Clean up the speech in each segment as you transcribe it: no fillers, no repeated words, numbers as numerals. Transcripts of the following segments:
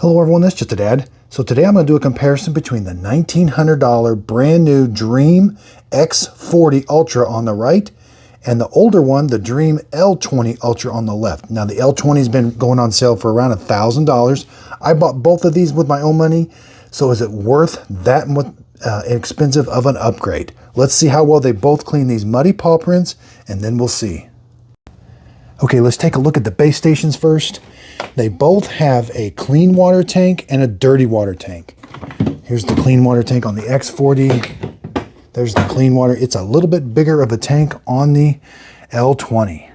Hello everyone, this is just a dad. So today I'm going to do a comparison between the $1,900 brand new Dreame X40 Ultra on the right and the older one, the Dreame L20 Ultra on the left. Now the L20 has been going on sale for around $1,000. I bought both of these with my own money, so is it worth that much expensive of an upgrade? Let's see how well they both clean these muddy paw prints and then we'll see. Okay, let's take a look at the base stations first. They both have a clean water tank and a dirty water tank. Here's the clean water tank on the X40. There's the clean water. It's a little bit bigger of a tank on the L20.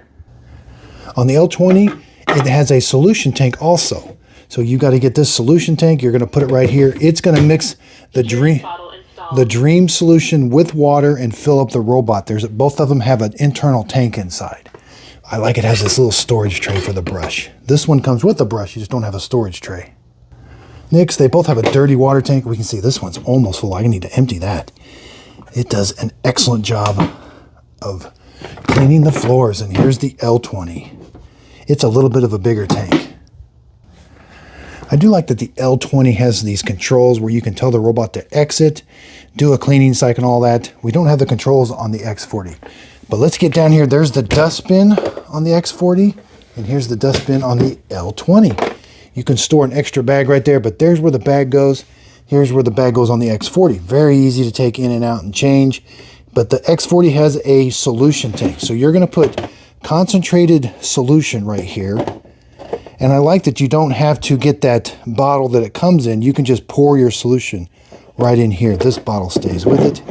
On the L20, it has a solution tank also. So you got to get this solution tank. You're going to put it right here. It's going to mix the Dreame solution with water and fill up the robot. Both of them have an internal tank inside. I like it has this little storage tray for the brush. This one comes with a brush, you just don't have a storage tray. Next, they both have a dirty water tank. We can see this one's almost full. I need to empty that. It does an excellent job of cleaning the floors. And here's the L20. It's a little bit of a bigger tank. I do like that the L20 has these controls where you can tell the robot to exit, do a cleaning cycle and all that. We don't have the controls on the X40. But let's get down here. There's the dustbin on the X40, and here's the dustbin on the L20. You can store an extra bag right there, but there's where the bag goes. Here's where the bag goes on the X40. Very easy to take in and out and change. But the X40 has a solution tank. So you're going to put concentrated solution right here. And I like that you don't have to get that bottle that it comes in. You can just pour your solution right in here. This bottle stays with it.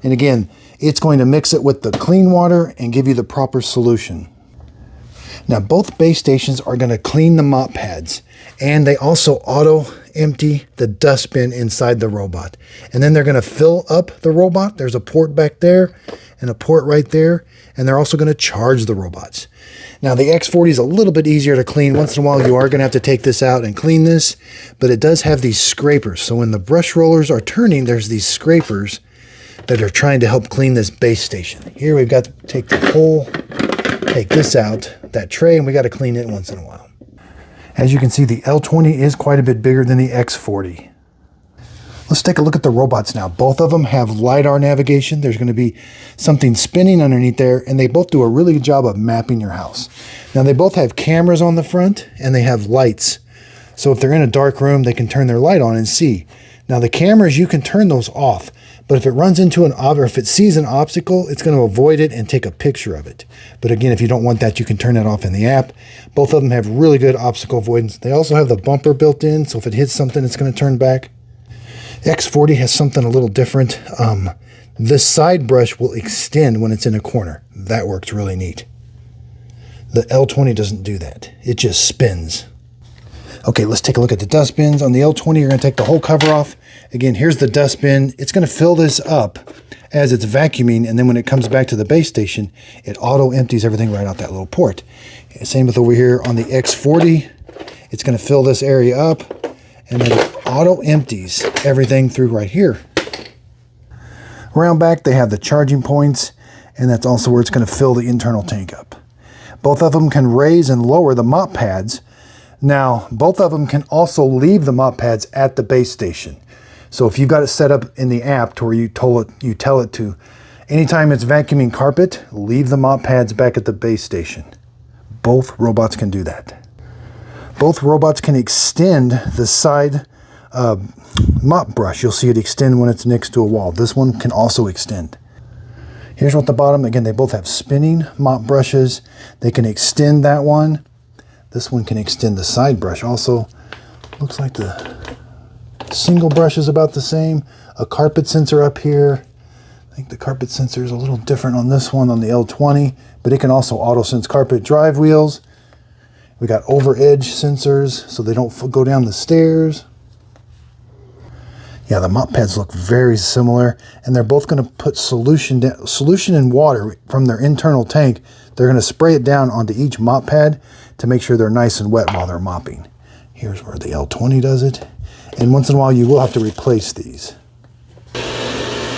And again, it's going to mix it with the clean water and give you the proper solution. Now both base stations are going to clean the mop pads, and they also auto empty the dustbin inside the robot. And then they're going to fill up the robot. There's a port back there and a port right there, and they're also going to charge the robots. Now the X40 is a little bit easier to clean. Once in a while you are going to have to take this out and clean this, but it does have these scrapers. So when the brush rollers are turning, there's these scrapers that are trying to help clean this base station. Here we've got to take this out, that tray, and we got to clean it once in a while. As you can see, the L20 is quite a bit bigger than the X40. Let's take a look at the robots now. Both of them have LiDAR navigation. There's going to be something spinning underneath there, and they both do a really good job of mapping your house. Now they both have cameras on the front, and they have lights. So if they're in a dark room, they can turn their light on and see. Now the cameras, you can turn those off. But if it runs into or if it sees an obstacle, it's going to avoid it and take a picture of it. But again, if you don't want that, you can turn that off in the app. Both of them have really good obstacle avoidance. They also have the bumper built in, so if it hits something, it's going to turn back. The X40 has something a little different. This side brush will extend when it's in a corner. That works really neat. The L20 doesn't do that. It just spins. Okay, let's take a look at the dustbins. On the L20, you're going to take the whole cover off. Again, here's the dustbin. It's going to fill this up as it's vacuuming, and then when it comes back to the base station, it auto empties everything right out that little port. Same with over here on the X40. It's going to fill this area up, and then it auto empties everything through right here. Around back, they have the charging points, and that's also where it's going to fill the internal tank up. Both of them can raise and lower the mop pads. Now, both of them can also leave the mop pads at the base station. So if you've got it set up in the app to where you tell it to, anytime it's vacuuming carpet, leave the mop pads back at the base station. Both robots can do that. Both robots can extend the side mop brush. You'll see it extend when it's next to a wall. This one can also extend. Here's what the bottom, again, they both have spinning mop brushes. They can extend that one. This one can extend the side brush also. Looks like the single brush is about the same. A carpet sensor up here. I think the carpet sensor is a little different on this one on the L20, but it can also auto sense carpet drive wheels. We got over edge sensors so they don't go down the stairs. Yeah, the mop pads look very similar, and they're both going to put solution in water from their internal tank. They're going to spray it down onto each mop pad to make sure they're nice and wet while they're mopping. Here's where the L20 does it. And once in a while, you will have to replace these.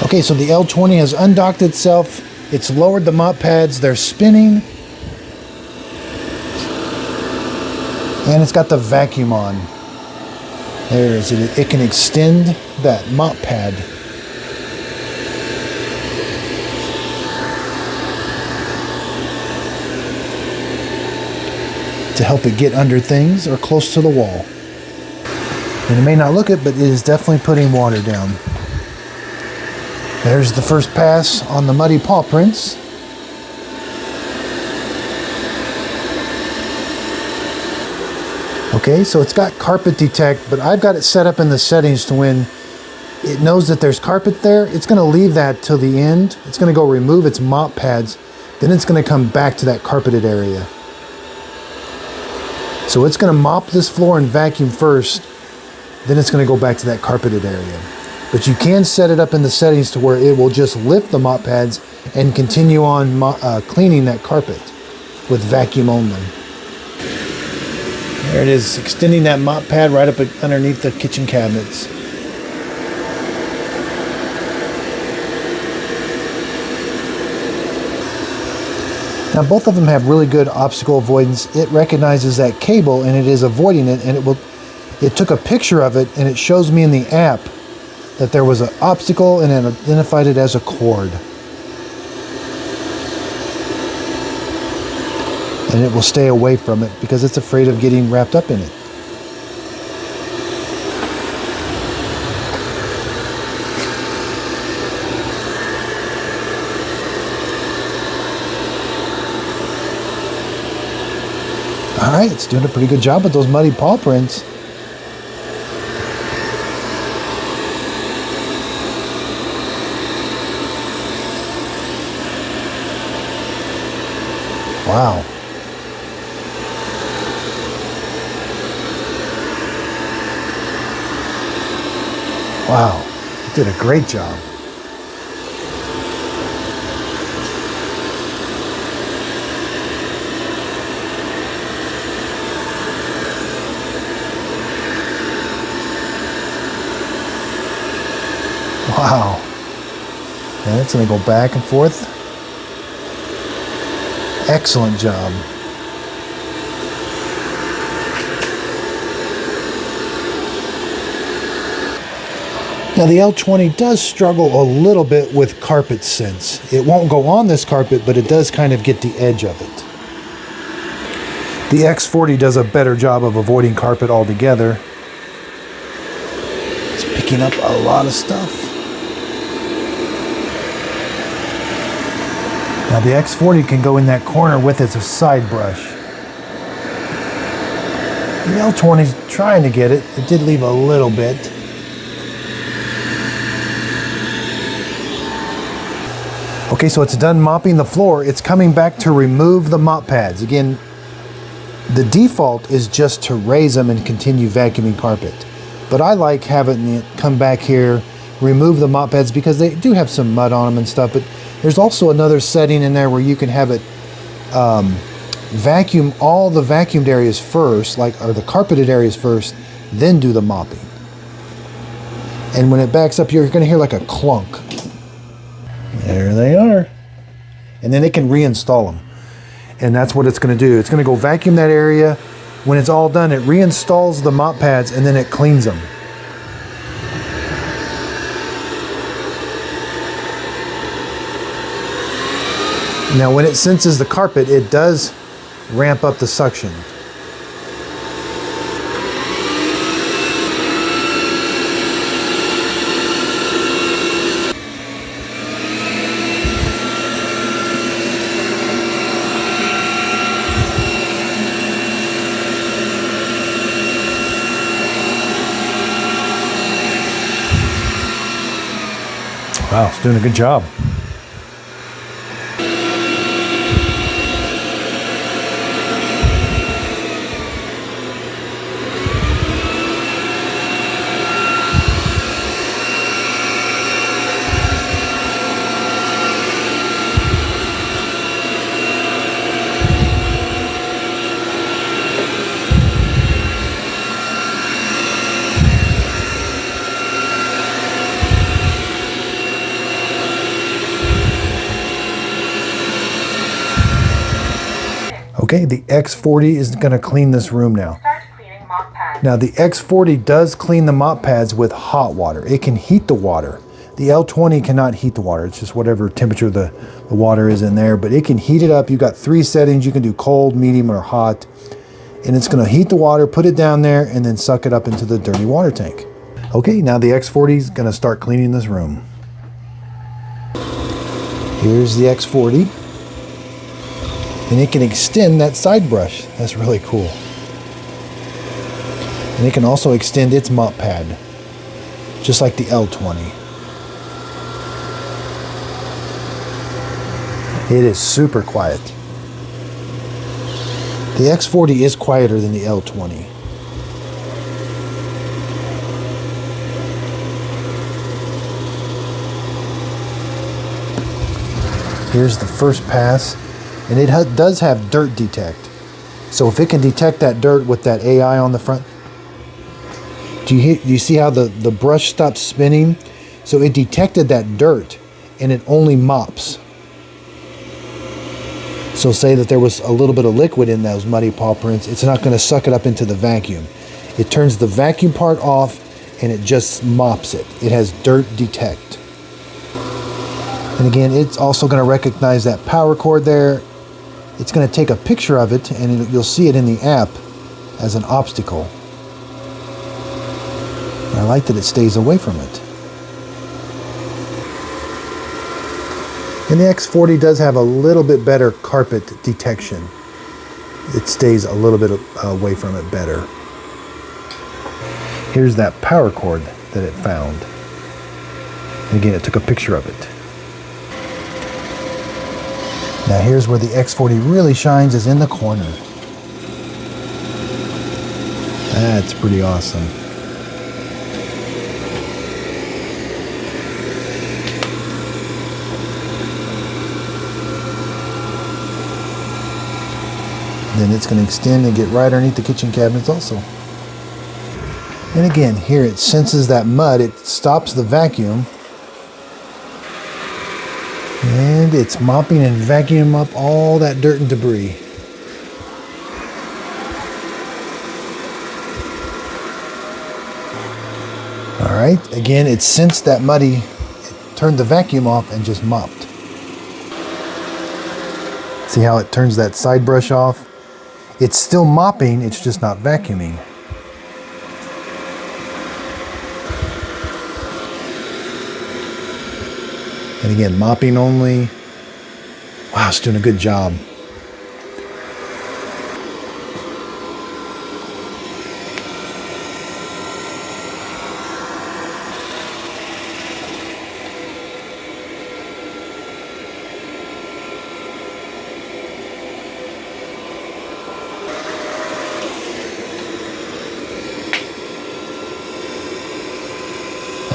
Okay, so the L20 has undocked itself. It's lowered the mop pads. They're spinning. And it's got the vacuum on. There is it. It can extend that mop pad. To help it get under things or close to the wall. And it may not look it, but it is definitely putting water down. There's the first pass on the muddy paw prints. Okay, so it's got carpet detect, but I've got it set up in the settings to when it knows that there's carpet there, it's going to leave that till the end. It's going to go remove its mop pads, then it's going to come back to that carpeted area. So it's going to mop this floor and vacuum first, then it's going to go back to that carpeted area. But you can set it up in the settings to where it will just lift the mop pads and continue on cleaning that carpet with vacuum only. There it is, extending that mop pad right up underneath the kitchen cabinets. Now both of them have really good obstacle avoidance. It recognizes that cable and it is avoiding it, and it took a picture of it and it shows me in the app that there was an obstacle and it identified it as a cord. And it will stay away from it because it's afraid of getting wrapped up in it. Alright, it's doing a pretty good job with those muddy paw prints. Wow. Wow, it did a great job. Wow. And it's going to go back and forth. Excellent job. Now the L20 does struggle a little bit with carpet sense. It won't go on this carpet, but it does kind of get the edge of it. The X40 does a better job of avoiding carpet altogether. It's picking up a lot of stuff. Now the X40 can go in that corner with its side brush. The L20's trying to get it. It did leave a little bit. Okay, so it's done mopping the floor. It's coming back to remove the mop pads. Again, the default is just to raise them and continue vacuuming carpet. But I like having it come back here, remove the mop pads because they do have some mud on them and stuff. But there's also another setting in there where you can have it vacuum all the vacuumed areas first, or the carpeted areas first, then do the mopping. And when it backs up here, you're going to hear like a clunk. There they are. And then it can reinstall them. And that's what it's going to do. It's going to go vacuum that area. When it's all done, it reinstalls the mop pads and then it cleans them. Now when it senses the carpet, it does ramp up the suction. Wow, it's doing a good job. Okay, the X40 is going to clean this room now. Start cleaning mop pads. Now the X40 does clean the mop pads with hot water. It can heat the water. The L20 cannot heat the water. It's just whatever temperature the water is in there, but it can heat it up. You've got 3 settings. You can do cold, medium, or hot. And it's gonna heat the water, put it down there, and then suck it up into the dirty water tank. Okay, now the X40 is gonna start cleaning this room. Here's the X40. And it can extend that side brush. That's really cool. And it can also extend its mop pad, just like the L20. It is super quiet. The X40 is quieter than the L20. Here's the first pass, and it does have dirt detect. So if it can detect that dirt with that AI on the front, do you see how the brush stops spinning? So it detected that dirt, and it only mops. So say that there was a little bit of liquid in those muddy paw prints, it's not going to suck it up into the vacuum. It turns the vacuum part off, and it just mops it. It has dirt detect. And again, it's also going to recognize that power cord there. It's going to take a picture of it, and you'll see it in the app as an obstacle. I like that it stays away from it. And the X40 does have a little bit better carpet detection. It stays a little bit away from it better. Here's that power cord that it found. And again, it took a picture of it. Now here's where the X40 really shines, is in the corner. That's pretty awesome. Then it's going to extend and get right underneath the kitchen cabinets also. And again, here it senses that mud, it stops the vacuum, and it's mopping and vacuuming up all that dirt and debris. All right, again, it sensed that muddy, it turned the vacuum off and just mopped. See how it turns that side brush off? It's still mopping, it's just not vacuuming. And again, mopping only. Wow, it's doing a good job.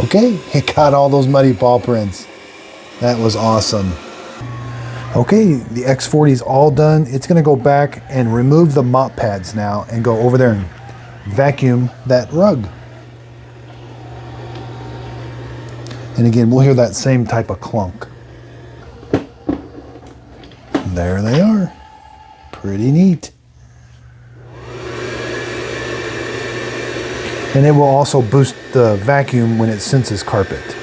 Okay, it got all those muddy paw prints. That was awesome. Okay, the X40 is all done. It's going to go back and remove the mop pads now and go over there and vacuum that rug. And again, we'll hear that same type of clunk. There they are. Pretty neat. And it will also boost the vacuum when it senses carpet.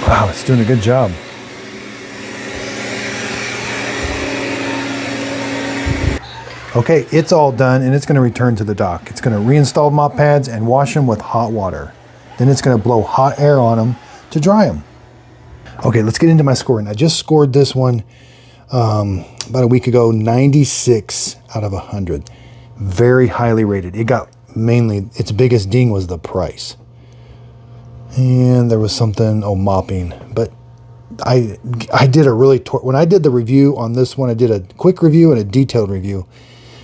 Wow, it's doing a good job. Okay, it's all done and it's going to return to the dock. It's going to reinstall mop pads and wash them with hot water. Then it's going to blow hot air on them to dry them. Okay, let's get into my scoring. I just scored this one about a week ago, 96 out of 100. Very highly rated. It got mainly, its biggest ding was the price. And there was something, mopping. But I did a really, when I did the review on this one, I did a quick review and a detailed review.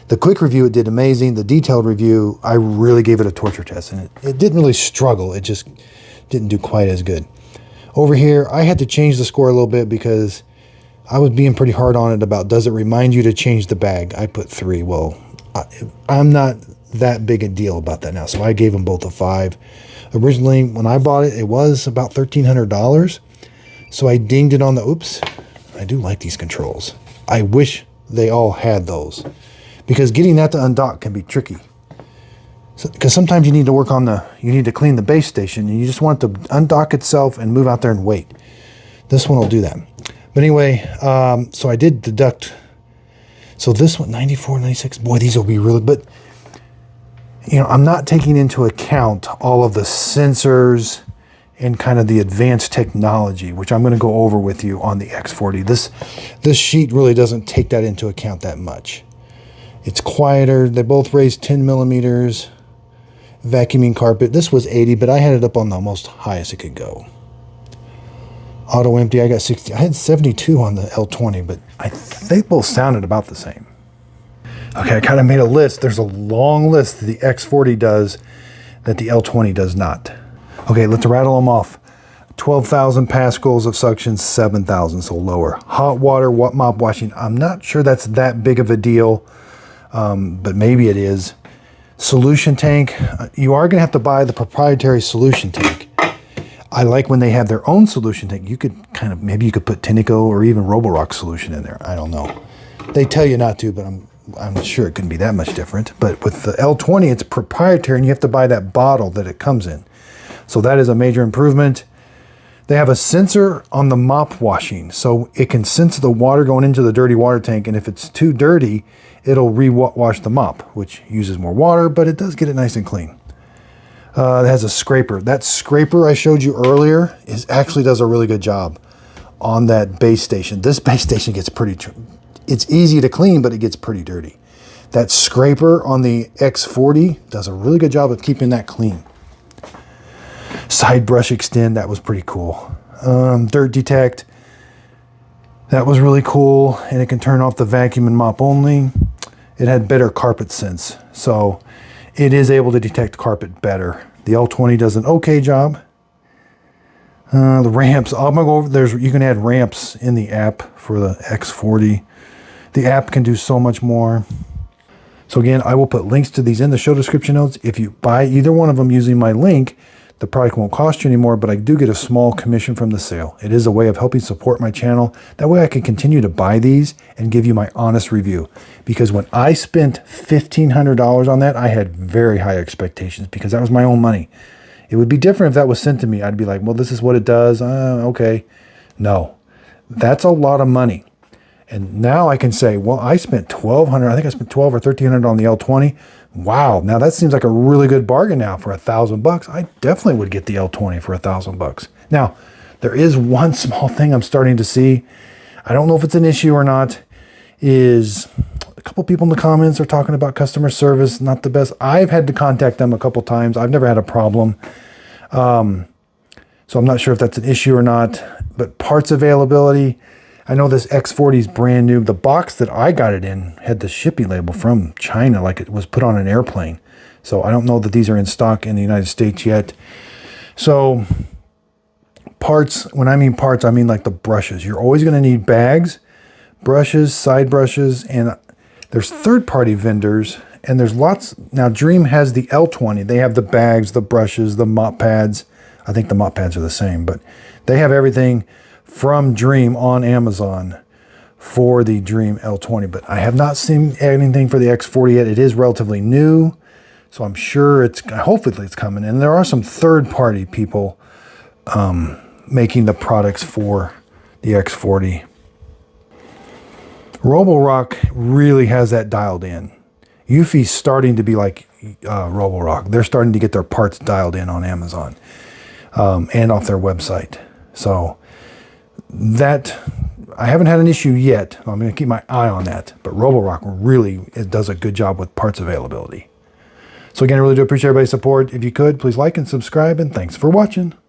The quick review, it did amazing. The detailed review, I really gave it a torture test. And it didn't really struggle. It just didn't do quite as good. Over here, I had to change the score a little bit because I was being pretty hard on it about, does it remind you to change the bag? I put 3. Well, I'm not that big a deal about that now. So I gave them both a 5. Originally, when I bought it, it was about $1,300. So I dinged it on the, oops, I do like these controls. I wish they all had those, because getting that to undock can be tricky. Because sometimes you need to work on you need to clean the base station and you just want it to undock itself and move out there and wait. This one will do that. But anyway, so I did deduct. So this one, 94, 96, boy, these will be really, but you know, I'm not taking into account all of the sensors and kind of the advanced technology, which I'm going to go over with you on the X40. This sheet really doesn't take that into account that much. It's quieter. They both raise 10 millimeters. Vacuuming carpet. This was 80, but I had it up on the most highest it could go. Auto empty, I got 60. I had 72 on the L20, but they both sounded about the same. Okay, I kind of made a list. There's a long list that the X40 does that the L20 does not. Okay, let's rattle them off. 12,000 pascals of suction, 7,000, so lower. Hot water mop washing. I'm not sure that's that big of a deal, but maybe it is. Solution tank. You are going to have to buy the proprietary solution tank. I like when they have their own solution tank. You could maybe you could put Tinico or even Roborock solution in there. I don't know. They tell you not to, but I'm sure it couldn't be that much different. But with the L20, it's proprietary and you have to buy that bottle that it comes in. So that is a major improvement. They have a sensor on the mop washing, so it can sense the water going into the dirty water tank, and if it's too dirty, it'll re-wash the mop, which uses more water, but it does get it nice and clean. It has a scraper. That scraper I showed you earlier actually does a really good job on that base station. This base station gets it's easy to clean, but it gets pretty dirty. That scraper on the X40 does a really good job of keeping that clean. Side brush extend, that was pretty cool. Dirt detect, that was really cool, and it can turn off the vacuum and mop only. It had better carpet sense, so it is able to detect carpet better. The L20 does an okay job. The ramps, I'm gonna go over, you can add ramps in the app for the X40. The app can do so much more. So again, I will put links to these in the show description notes. If you buy either one of them using my link, the product won't cost you anymore, but I do get a small commission from the sale. It is a way of helping support my channel. That way I can continue to buy these and give you my honest review. Because when I spent $1,500 on that, I had very high expectations because that was my own money. It would be different if that was sent to me. I'd be like, well, this is what it does. Okay. No, that's a lot of money. And now I can say, well, I spent $1,200. I think I spent $1,200 or $1,300 on the L20. Wow, now that seems like a really good bargain now for $1,000. I definitely would get the L20 for $1,000. Now, there is one small thing I'm starting to see. I don't know if it's an issue or not. Is a couple people in the comments are talking about customer service, not the best. I've had to contact them a couple times. I've never had a problem. So I'm not sure if that's an issue or not. But parts availability. I know this X40 is brand new. The box that I got it in had the shipping label from China, like it was put on an airplane. So I don't know that these are in stock in the United States yet. So parts, when I mean parts, I mean like the brushes. You're always going to need bags, brushes, side brushes, and there's third-party vendors, and there's lots. Now Dreame has the L20. They have the bags, the brushes, the mop pads. I think the mop pads are the same, but they have everything from Dreame on Amazon for the Dreame L20, but I have not seen anything for the X40 yet. It is relatively new, so I'm sure hopefully it's coming. And there are some third-party people making the products for the X40. Roborock really has that dialed in. Eufy's starting to be like Roborock. They're starting to get their parts dialed in on Amazon and off their website. So that, I haven't had an issue yet. I'm going to keep my eye on that. But Roborock really does a good job with parts availability. So again, I really do appreciate everybody's support. If you could, please like and subscribe, and thanks for watching.